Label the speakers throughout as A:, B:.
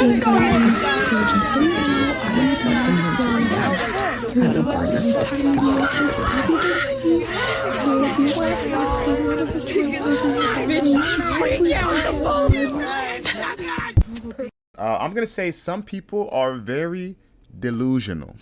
A: I'm gonna say some people are very delusional.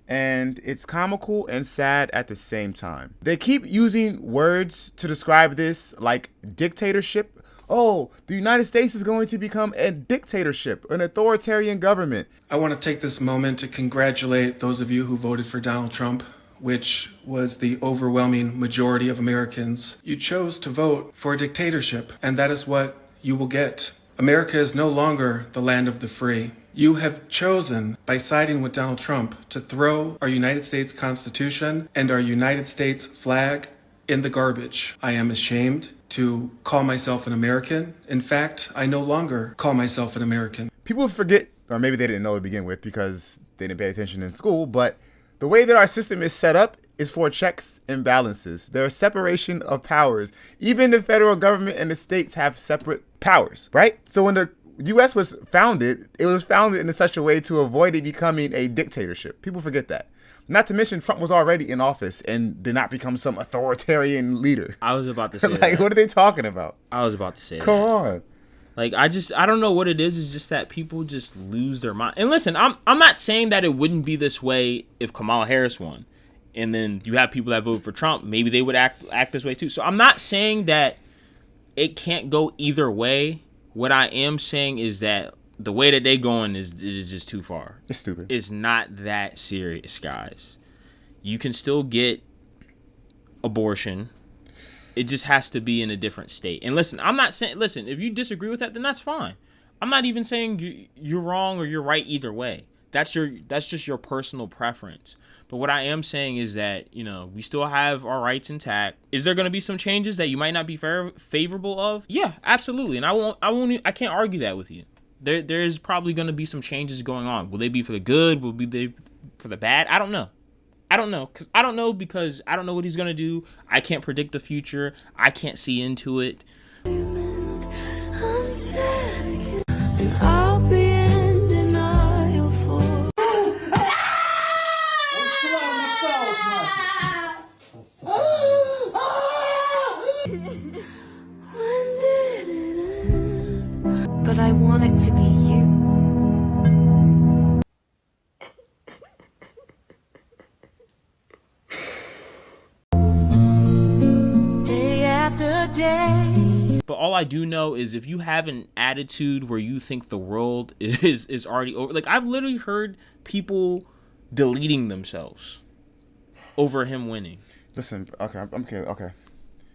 A: And it's comical and sad at the same time. They keep using words to describe this, like dictatorship. Oh, the United States is going to become a dictatorship, an authoritarian government.
B: I want to take this moment to congratulate those of you who voted for Donald Trump, which was the overwhelming majority of Americans. You chose to vote for a dictatorship, and that is what you will get. America is no longer the land of the free. You have chosen, by siding with Donald Trump, to throw our United States Constitution and our United States flag in the garbage. I am ashamed to call myself an American. In fact, I no longer call myself an American.
A: People forget, or maybe they didn't know to begin with because they didn't pay attention in school, but the way that our system is set up is for checks and balances. There is separation of powers. Even the federal government and the states have separate powers, right? So when the U.S. was founded, it was founded in such a way to avoid it becoming a dictatorship. People forget that. Not to mention, Trump was already in office and did not become some authoritarian leader.
C: I was about to say
A: like,
C: that.
A: What are they talking about?
C: I was about to say
A: Come
C: that.
A: on.
C: Like, I don't know what it is. It's just that people just lose their mind. And listen, I'm not saying that it wouldn't be this way if Kamala Harris won. And then you have people that vote for Trump. Maybe they would act this way too. So I'm not saying that it can't go either way. What I am saying is that the way that they going is just too far.
A: It's stupid.
C: It's not that serious, guys. You can still get abortion. It just has to be in a different state. And listen, I'm not saying, if you disagree with that, then that's fine. I'm not even saying you're wrong or you're right either way. That's just your personal preference. But what I am saying is that, we still have our rights intact. Is there going to be some changes that you might not be favorable of? Yeah, absolutely. And I can't argue that with you. There's probably going to be some changes going on. Will they be for the good? Will they for the bad? I don't know. Because I don't know what he's going to do. I can't predict the future. I can't see into it. I'm sad again, and I'll be in denial for. When did it end? But I want it to be you. Day after day. But all I do know is if you have an attitude where you think the world is already over, like I've literally heard people deleting themselves over him winning.
A: Listen, okay.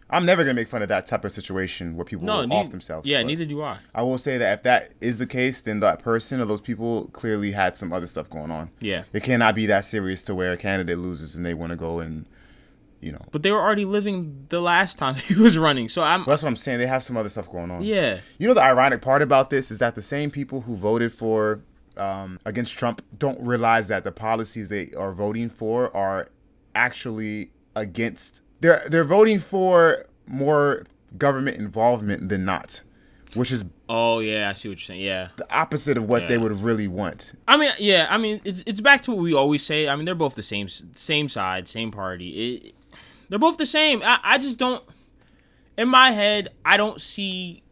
A: I'm never going to make fun of that type of situation where people off themselves.
C: Yeah, neither do I.
A: I will say that if that is the case, then that person or those people clearly had some other stuff going on.
C: Yeah.
A: It cannot be that serious to where a candidate loses and they want to go and,
C: But they were already living the last time he was running. So
A: that's what I'm saying. They have some other stuff going on.
C: Yeah.
A: The ironic part about this is that the same people who voted for against Trump don't realize that the policies they are voting for are actually against. They're voting for more government involvement than not, which is
C: oh yeah, I see what you're saying. Yeah,
A: the opposite of what they would really want.
C: I mean, it's back to what we always say. I mean, they're both the same side, same party. They're both the same. I just don't. In my head, I don't see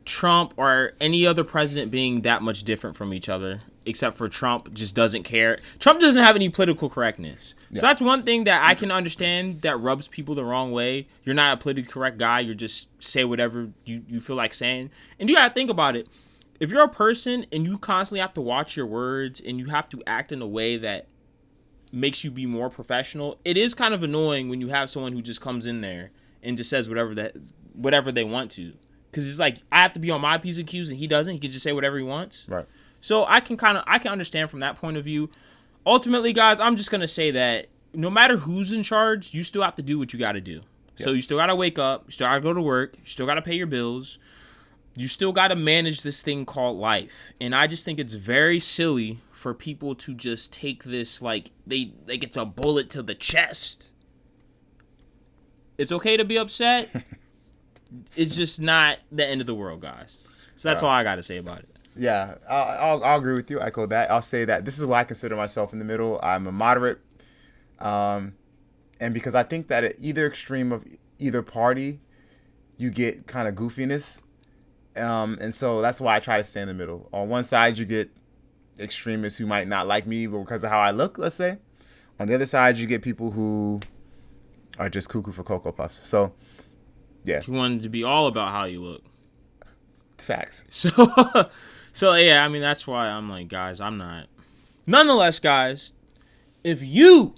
C: Trump or any other president being that much different from each other, except for Trump just doesn't care. Trump doesn't have any political correctness. So that's one thing that I can understand that rubs people the wrong way. You're not a politically correct guy. You just say whatever you feel like saying. And you gotta think about it. If you're a person and you constantly have to watch your words and you have to act in a way that makes you be more professional, it is kind of annoying when you have someone who just comes in there and just says whatever they want to. Because it's like, I have to be on my P's and Q's and he doesn't. He can just say whatever he wants.
A: Right.
C: So I can understand from that point of view. Ultimately, guys, I'm just going to say that no matter who's in charge, you still have to do what you got to do. Yes. So you still got to wake up. You still got to go to work. You still got to pay your bills. You still got to manage this thing called life. And I just think it's very silly for people to just take this like it's a bullet to the chest. It's okay to be upset. It's just not the end of the world, guys. So that's all I got to say about it.
A: Yeah, I'll agree with you. I echo that. I'll say that this is why I consider myself in the middle. I'm a moderate, and because I think that at either extreme of either party, you get kind of goofiness, and so that's why I try to stay in the middle. On one side, you get extremists who might not like me because of how I look, let's say. On the other side, you get people who are just cuckoo for Cocoa Puffs. So, yeah.
C: You wanted to be all about how you look.
A: Facts.
C: So yeah, I mean, that's why I'm like, guys, I'm not. Nonetheless, guys, if you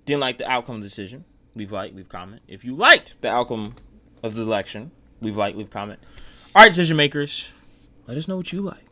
C: didn't like the outcome of the decision, leave comment. If you liked the outcome of the election, leave comment. All right, decision makers, let us know what you like.